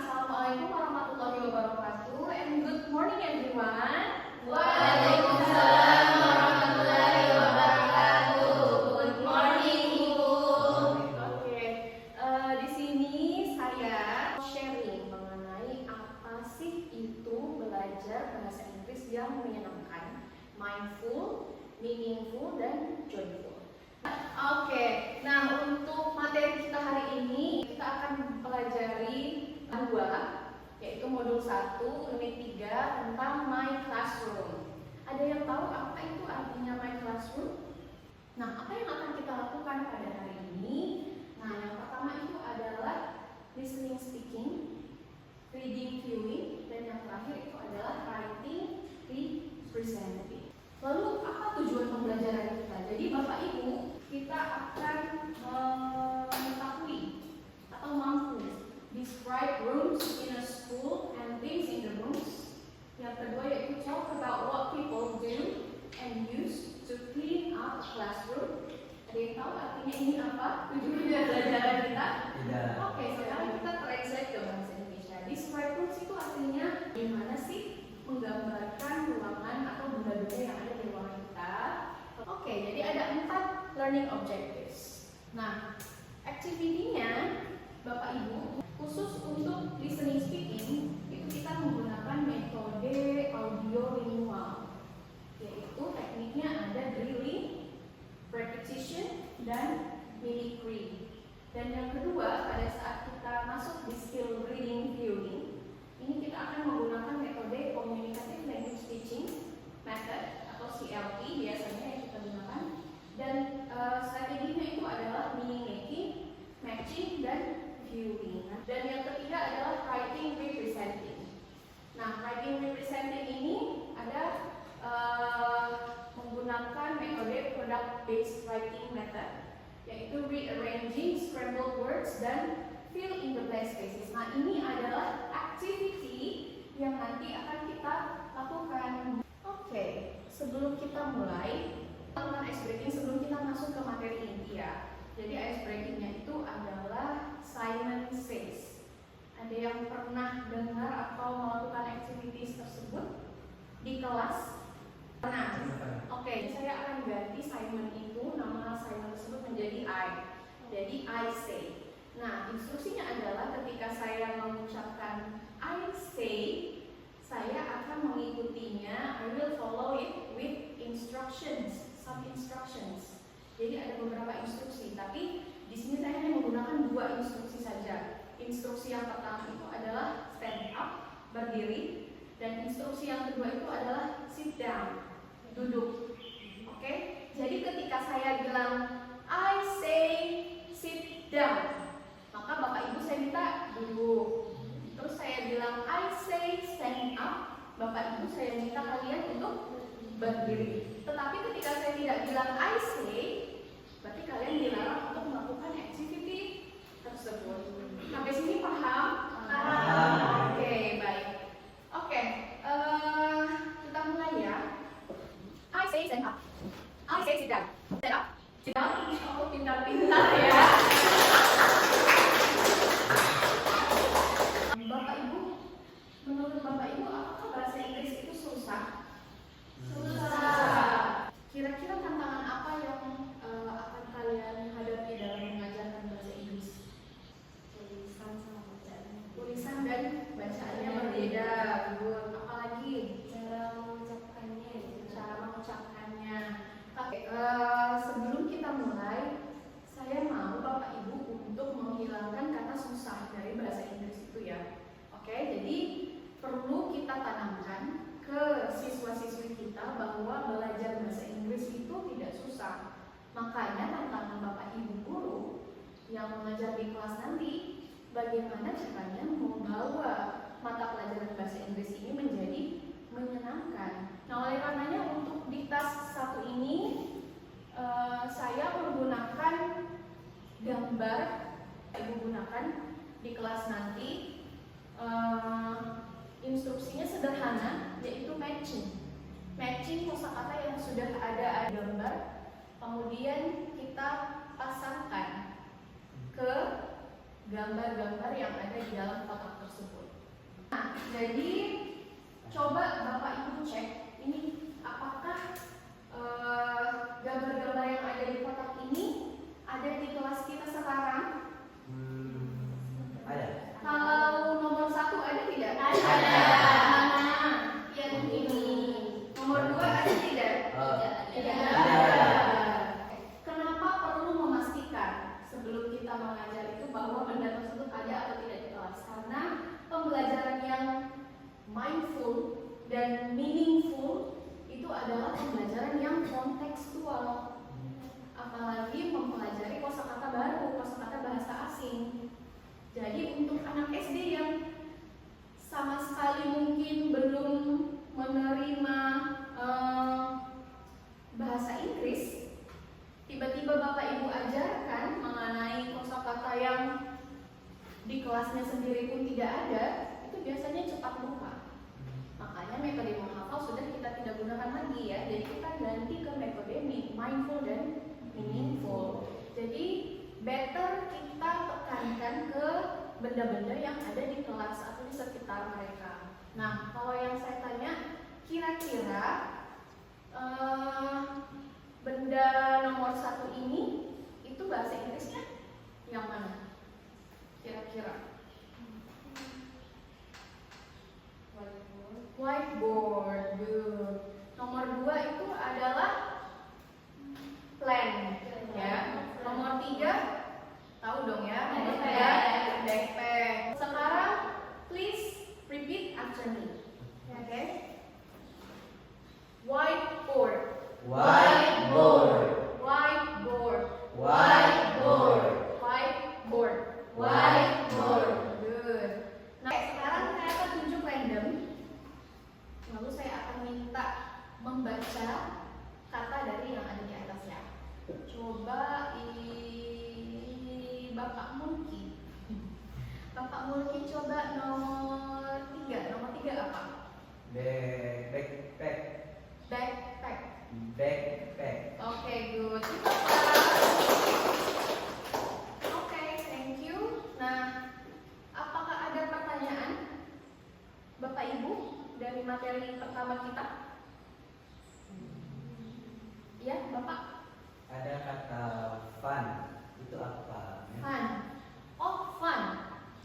Assalamualaikum warahmatullahi wabarakatuh. And good morning everyone. Waalaikumsalam warahmatullahi wabarakatuh. Good morning, Bu. Oke, di sini saya sharing mengenai apa sih itu belajar bahasa Inggris yang menyenangkan, mindful, meaningful, dan joyful. Oke, nah untuk materi kita hari ini kita akan pelajari dua, yaitu modul 1 unit 3 tentang My Classroom. Ada yang tahu apa itu artinya My Classroom? Nah, apa yang akan kita lakukan pada hari ini? Nah, yang pertama itu adalah listening, speaking, reading, viewing, dan yang terakhir itu adalah writing, representing. Lalu apa tujuan pembelajaran kita? Jadi Bapak Ibu, kita akan mengetahui atau mampu describe rooms in a school and things in the rooms. Yang kedua yaitu talk about what people do and use to clean up a classroom. Ada yang tahu artinya ini apa? Tujuan pembelajaran kita? Tidak. Oke, sekarang kita translate ke bahasa Indonesia. Describe rooms itu artinya gimana sih menggambarkan ruangan atau benda-benda yang ada di ruangan kita. Oke, jadi ada 4 learning objectives. Nah, activity-nya Bapak Ibu, khusus untuk listening speaking itu kita menggunakan metode audio lingual, yaitu tekniknya ada drilling, repetition, dan mimicry. Dan yang kedua, pada saat kita masuk di skill reading viewing, ini kita akan menggunakan metode communicative language teaching method atau CLT biasanya yang kita gunakan. Dan strateginya itu adalah meaning making, matching, dan viewing. Dan yang ketiga adalah writing representing. Nah, writing representing ini ada menggunakan metode product based writing method, yaitu rearranging scrambled words dan fill in the blank spaces. Nah, ini adalah activity yang nanti akan kita lakukan. Oke, sebelum kita mulai teman ice breaking, sebelum kita masuk ke materi inti ya. Jadi ice breakingnya itu adalah Simon Says. Ada yang pernah dengar atau melakukan activities tersebut di kelas? Pernah? Oke, saya akan ganti Simon itu, nama Simon tersebut menjadi I. Jadi I say. Nah, instruksinya adalah ketika saya mengucapkan I say, saya akan mengikutinya. I will follow it with instructions, some instructions. Jadi ada beberapa instruksi, tapi di sini saya hanya menggunakan 2 instruksi saja. Instruksi yang pertama itu adalah stand up, berdiri, dan instruksi yang kedua itu adalah sit down, duduk. Oke? Jadi ketika saya bilang I say sit down, maka Bapak Ibu saya minta duduk. Terus saya bilang I say stand up, Bapak Ibu saya minta kalian untuk berdiri. Tetapi ketika saya tidak bilang I say, berarti kalian dilarang untuk melakukan activity tersebut. Sampai sini paham? Paham. Oke, baik. Oke, kita mulai ya. I say stand up. I say sit down. Stand up. Sit down. Oh, pintar-pintar ya. Bapak Ibu, menurut Bapak Ibu apakah bahasa Inggris itu susah? Susah. Kira-kira tantangan apa yang akan kalian hadapi dalam mengajarkan bahasa Inggris? Tulisan sama bacaan. Tulisan dan bacaannya berbeda. Apalagi cara mengucapkannya. Cara mengucapkannya. Oke, sebelum kita mulai, saya mau Bapak Ibu untuk menghilangkan kata susah dari bahasa Inggris itu ya. Oke, jadi perlu kita tanamkan ke siswa-siswi kita bahwa belajar bahasa Inggris itu tidak susah. Makanya tantangan Bapak Ibu guru yang mengajar di kelas nanti, bagaimana caranya membawa mata pelajaran bahasa Inggris ini menjadi menyenangkan. Nah, oleh karenanya untuk di tas 1 ini saya menggunakan gambar yang Ibu gunakan di kelas nanti. Instruksinya sederhana, yaitu matching. Matching kosakata yang sudah ada gambar, kemudian kita pasangkan ke gambar-gambar yang ada di dalam kotak tersebut. Nah, jadi coba Bapak Ibu cek ini apakah gambar-gambar yang ada di kotak ini ada di kelas kita sekarang? Ada. Kalau nomor 1 ada tidak? Ada. Mana? Yang ini. Nomor 2 ada tidak? Tidak Ada. Kenapa perlu memastikan sebelum kita mengajar itu bahwa benda tersebut ada atau tidak di kelas? Karena pembelajaran yang mindful dan meaningful itu adalah pembelajaran yang kontekstual. Apalagi mempelajari kosakata baru, kosakata bahasa asing. Jadi untuk anak SD yang sama sekali mungkin belum menerima bahasa Inggris, tiba-tiba Bapak Ibu ajarkan mengenai kosakata yang di kelasnya sendiri pun tidak ada, itu biasanya cepat lupa. Makanya metode menghafal sudah kita tidak gunakan lagi ya. Jadi kita ganti ke metode mindful dan meaningful. Jadi better kita tekankan ke benda-benda yang ada di kelas atau di sekitar mereka. Nah, kalau yang saya tanya, kira-kira benda nomor 1 ini itu bahasa Inggrisnya yang mana? Kira-kira? Whiteboard. Good. Nomor 2 itu adalah plan, ya. Nomor 3 tahu dong ya. Nomor 3 backpack. Sekarang please repeat after me. Oke? Whiteboard. Whiteboard. Whiteboard. Whiteboard. Whiteboard. Whiteboard. Good. Nah, sekarang saya akan tunjuk random. Lalu saya akan minta membaca kata dari yang ada di atasnya. Coba Bapak Mulki. Bapak Mulki coba nomor 3. Nomor 3 apa? Backpack. Backpack. Backpack. Oke, good. Oke, thank you. Nah, apakah ada pertanyaan Bapak Ibu dari materi pertama kita? Ya, Bapak. Ada kata fun. Itu apa? Fun. Oh, fun.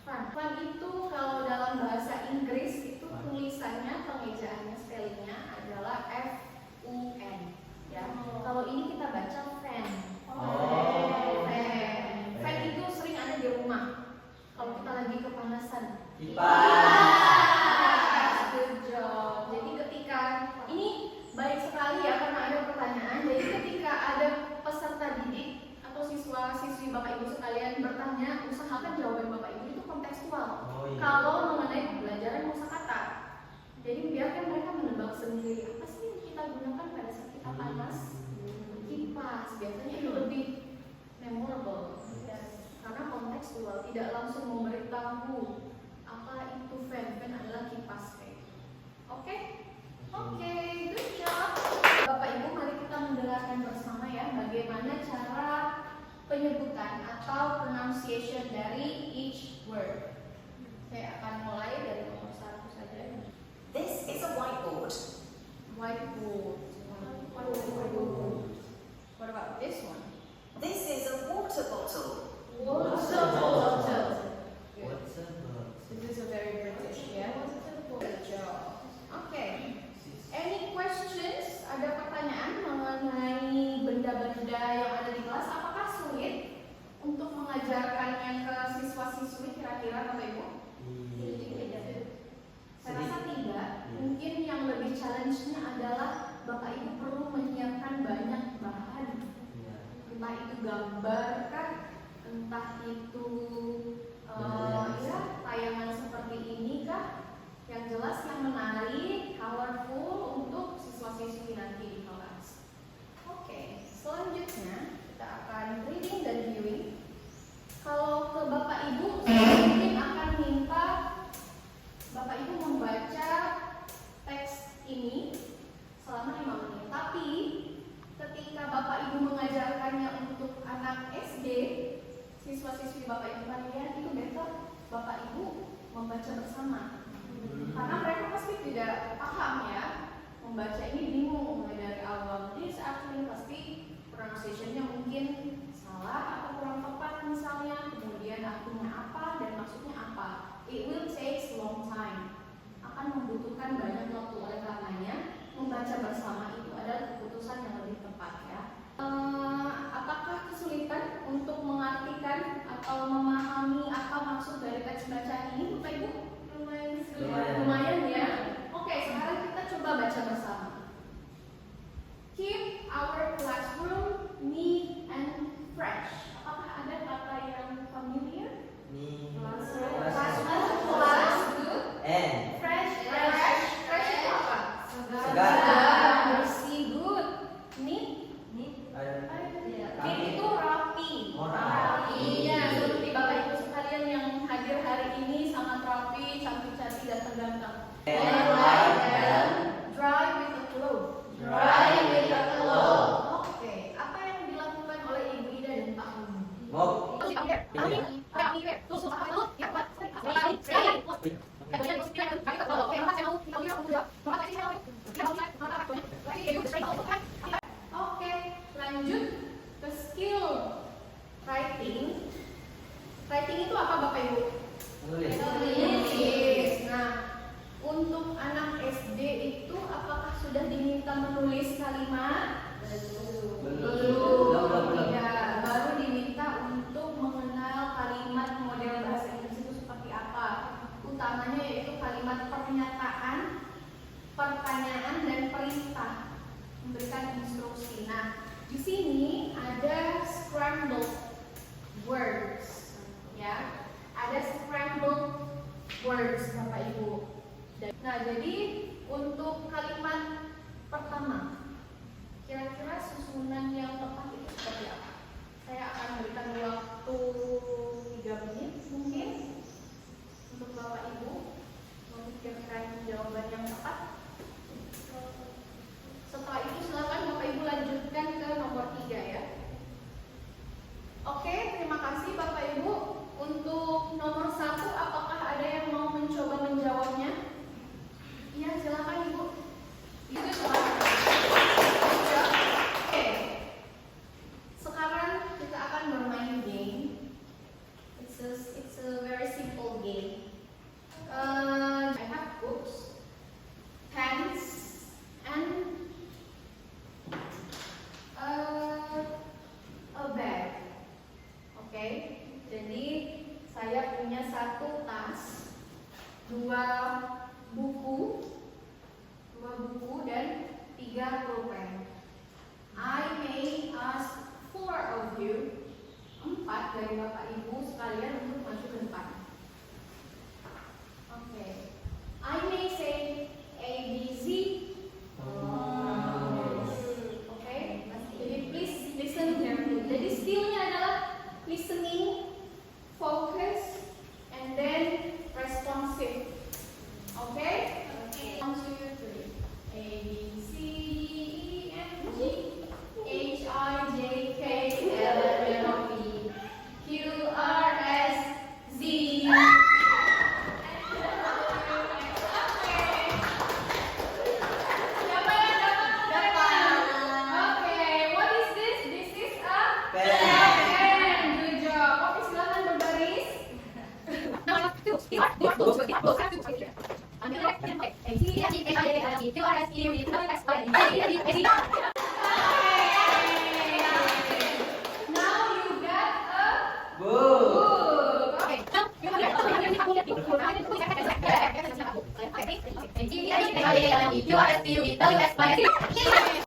Fun. Fun itu kalau dalam bahasa Inggris itu tulisannya, pengejaannya, spellingnya adalah F-U-N. Ya. Kalau ini kita baca fan. Oh. Fan. Fan itu sering ada di rumah. Kalau kita lagi kepanasan. Kipas. Good job. Jadi ketika ini baik sekali ya karena ada pertanyaan. Jadi ketika ada peserta didik atau siswa-siswi Bapak Ibu sekalian bertanya, usahakan jawaban Bapak Ibu itu kontekstual. Oh, iya. Kalau mengenai pembelajaran kosakata. Jadi biarkan mereka menebak sendiri apa sih yang kita gunakan pada saat kita panas. Kipas biasanya itu lebih memorable. Karena kontekstual, tidak langsung memberitahu apa itu fan. Fan adalah kipas. Oke? Oke, good job. Bapak Ibu, mari kita mendengarkan bersama ya bagaimana cara penyebutan atau pronunciation dari each word. Saya akan mulai dari nomor 1 saja. This is a whiteboard. Whiteboard. What about this one? This is a water bottle. Water Water bottle. bottle. Good. What's a box? This is a very British, yeah. Good job. Okay. Any questions? Ada pertanyaan mengenai benda-benda yang ada di kelas? Apakah sulit untuk mengajarkannya ke siswa-siswi kira-kira Bapak Ibu? Saya rasa tidak. Mungkin yang lebih challenge-nya adalah Bapak Ibu perlu menyiapkan banyak bahan. Iya. Entah itu gambar kah, entah itu ya tayangan seperti ini kah, yang jelas yang menarik, colorful untuk siswa-siswi nanti di kelas. Oke, selanjutnya kita akan reading dan viewing. Kalau ke Bapak Ibu, saya mungkin akan minta Bapak Ibu membaca teks ini selama 5 menit. Tapi ketika Bapak Ibu mengajarkannya untuk anak SD, siswa-siswi Bapak Ibu kalian itu membaca bersama. Karena mereka pasti tidak paham ya, membaca ini bingung mulai dari awal. Jadi actually pasti pronunciation-nya mungkin salah atau kurang tepat misalnya, kemudian artinya apa dan maksudnya apa. It will take long time, akan membutuhkan banyak waktu. Oleh karenanya membaca bersama itu adalah keputusan yang lebih tepat ya. Apakah kesulitan untuk mengartikan atau memahami apa maksud dari teks bacaan ini, Bapak Ibu? Lumayan ya. Oke, sekarang kita coba baca bersama. Keep our classroom neat and fresh. Apakah ada kata yang familiar? Class, good. And Fresh itu apa? Segar. Bersih, good. Neat itu rapi. Rapi. Iya, seperti Bapak Ibu sekalian yang hadir hari ini sangat rapi, cantik-cantik dan ganteng. Dry with a cloth. Oke, apa yang dilakukan oleh Ibu Ida dan Pak Umi? mop. Oke, lanjut ke skill writing. Writing itu apa Bapak Ibu? Menulis. Nah, untuk anak SD itu apakah sudah diminta menulis kalimat? Belum. Ya, baru diminta untuk mengenal kalimat model bahasa Inggris itu seperti apa. Utamanya yaitu kalimat pernyataan, pertanyaan, dan perintah. Memberikan instruksi. Nah, di sini ada scrambled words, ya. Ada scrambled words, Bapak Ibu. Nah, jadi untuk kalimat pertama, kira-kira susunan yang tepat itu seperti apa? Saya akan berikan waktu 3 menit mungkin untuk Bapak Ibu memikirkan jawaban yang tepat. Setelah itu silakan Bapak Ibu lanjutkan ke nomor 3 ya. Oke, terima kasih Bapak Ibu. Untuk nomor 1, apakah ada yang mau mencoba menjawabnya? Iya, silakan Ibu. Itu silakan. Oke. Sekarang kita akan bermain game. It's a very simple game. I have books, pens, and a bag. Oke, jadi saya punya 1 tas, 2 buku dan 3 pulpen. I may ask 4 of you, 4 dari Bapak Ibu sekalian untuk maju ke depan. Oke, I may say A, B, Z. Oke, jadi please listen carefully. Jadi skillnya adalah listening, focus, and then responsive. Oke? 1, 2, 3. A, B, C, D, E, F, G, H, I, J, K, L, M, N, P, Q, R, S, Z. Siapa yang dapat? Oke, what is this? This is a pen. Good job. Oke, silakan berbaris. Now you got a book. Okay.